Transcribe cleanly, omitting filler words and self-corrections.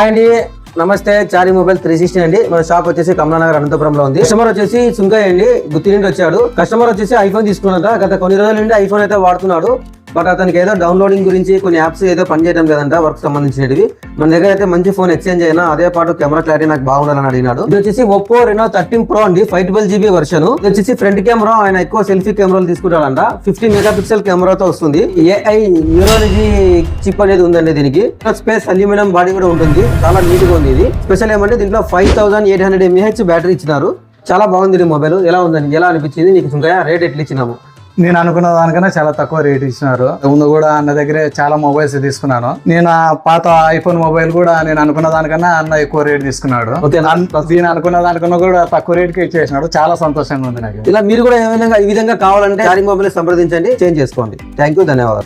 Hi అండి, నమస్తే. చారీ mobile 360 అండి. మన షాప్ వచ్చేసి కమలానగర్ అనంతపురంలో ఉంది. కస్టమర్ వచ్చేసి సుంకయ్య అండి, గుత్తి నుండి వచ్చాడు. కస్టమర్ వచ్చేసి ఐఫోన్ తీసుకున్నాక గత కొన్ని రోజుల నుండి ఐఫోన్ అయితే వాడుతున్నాడు. బట్ అతనికి ఏదో డౌన్లోడింగ్ గురించి కొన్ని యాప్స్ ఏదో పనిచేయడం లేదంట, వర్క్ సంబంధించినవి. మన దగ్గర అయితే మంచి ఫోన్ ఎక్స్చేంజ్ అయినా, అదే పాటు కెమెరా క్లారిటీ నాకు బాగుండాలని అడిగినాడు. ఇది వచ్చేసి ఒప్పో రెనో 13 Pro అండి, 512GB వర్షన్. ఇది వచ్చేసి ఫ్రంట్ కెమెరా, ఆయన ఎక్కువ సెల్ఫీ కెమెరాలు తీసుకుంటాడంట. 50 మెగాపిక్సెల్ కెమెరాతో వస్తుంది. ఏఐ న్యూరాలజీ చిప్ అనేది ఉందండి దీనికి. స్పేస్ అల్యూమినియం బాడీ కూడా ఉంటుంది, చాలా నీట్ గా ఉంది. ఇది స్పెషల్ ఏమంటే దీంట్లో 5800 mAh బ్యాటరీ ఇచ్చినారు. చాలా బాగుంది మొబైల్. ఎలా ఉందండి, ఎలా అనిపించింది నీకు సుంకయ్య? రేట్ ఎట్లా ఇచ్చినాము? నేను అనుకున్న దానికన్నా చాలా తక్కువ రేట్ ఇచ్చినారు. ముందు కూడా అన్న దగ్గరే చాలా మొబైల్స్ తీసుకున్నాను. నేను ఆ పాత ఐఫోన్ మొబైల్ కూడా నేను అనుకున్న దానికన్నా అన్న ఎక్కువ రేట్ తీసుకున్నాడు. నేను అనుకున్న దానికన్నా కూడా తక్కువ రేట్ కి ఇచ్చేసినాడు. చాలా సంతోషంగా ఉంది నాకు. ఇలా మీరు కూడా ఏమైనా ఈ విధంగా కావాలంటే చారీ మొబైల్ సంప్రదించండి, చేంజ్ చేసుకోండి. థ్యాంక్ యూ, ధన్యవాదాలు.